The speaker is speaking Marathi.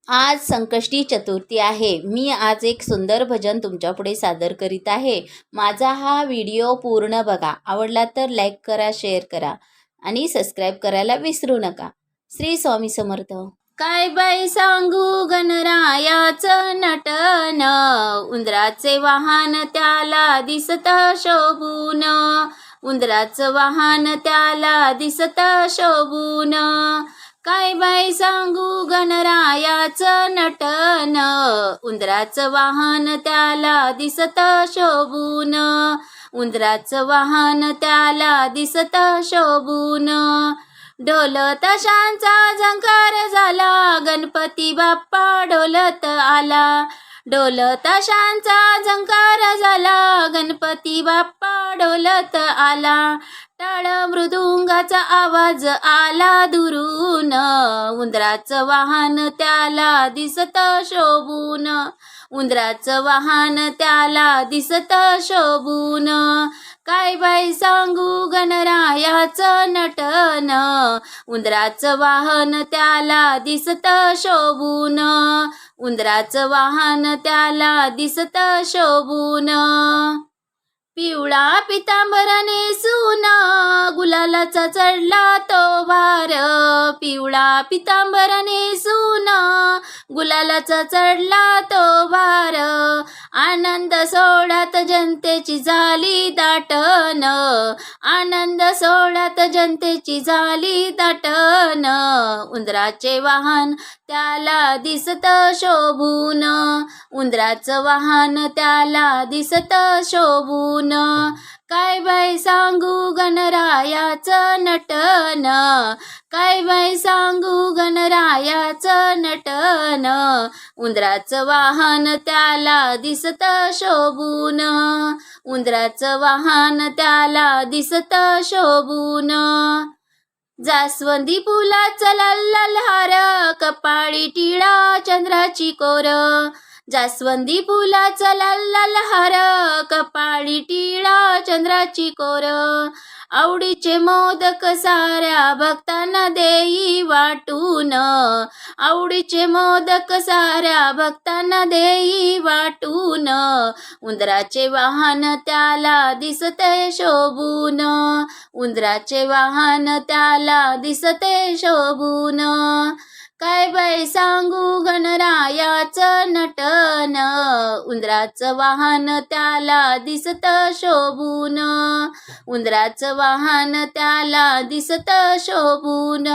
आज संकष्टी चतुर्थी आहे. मी आज एक सुंदर भजन तुमच्यापुढे सादर करीत आहे. माझा हा व्हिडिओ पूर्ण बघा. आवडला तर लाईक करा, शेअर करा आणि सबस्क्राईब करायला विसरू नका. श्री स्वामी समर्थ. काय बाई सांगू गणरायाचं नटन, उंदराचे वाहन त्याला दिसत शोभून, उंदराचं वाहन त्याला दिसत शोभून. काय बाई सांगू गणरायाचं नटन, उंदराचं वाहन त्याला दिसत शोभून, उंदराचं वाहन त्याला दिसत शोभून. ढोल ताशांचा झंकार झाला, गणपती बाप्पा डोलत आला. ढोल ताशांचा झंकार झाला, गणपती बाप्पा डोलत आला. टाळ मृदुंगाचा आवाज आला दुरून, उंदराचं वाहन त्याला दिसत शोभून, उंदराचं वाहन त्याला दिसत शोभून. काय बाई सांगू गणरायाचं नटन, उंदराचं वाहन त्याला दिसत शोभून, उंदराचं वाहन त्याला दिसत शोभून. पिवळा पितांबर नेसून गुलालाचा चढला तो भार, पिवळा पितांबर नेसून गुलालाचा चढला तो भार. आनंद सोहळ्यात जनतेची झाली दाटन, आनंद सोहळ्यात जनतेची झाली दाटन. उंदराचे वाहन त्याला दिसत शोभून, उंदराचं वाहन त्याला दिसत शोभून. काय बाई सांगू गणरायाचं नटन, काय बाई सांगू गणरायाचं नटन, उंदराचं वाहन त्याला दिसत शोभून, उंदराचं वाहन त्याला दिसत शोभून. जास्वंदी फुलाचा लाल लाल हार, कपाळी टिळा चंद्राची कोर. जास्वंदी फुलाचा लाल लाल हार, कपाळी टिळा चंद्राची कोर. आवडीचे मोदक साऱ्या भक्तांना देई वाटून, आवडीचे मोदक साऱ्या भक्तांना देई वाटून. उंदराचे वाहन त्याला दिसते शोभून, उंदराचे वाहन त्याला दिसते शोभून. काय बाई सांगू गणरायाचं नटन, उंदराचं वाहन त्याला दिसत शोभून, उंदराचं वाहन त्याला दिसत शोभून.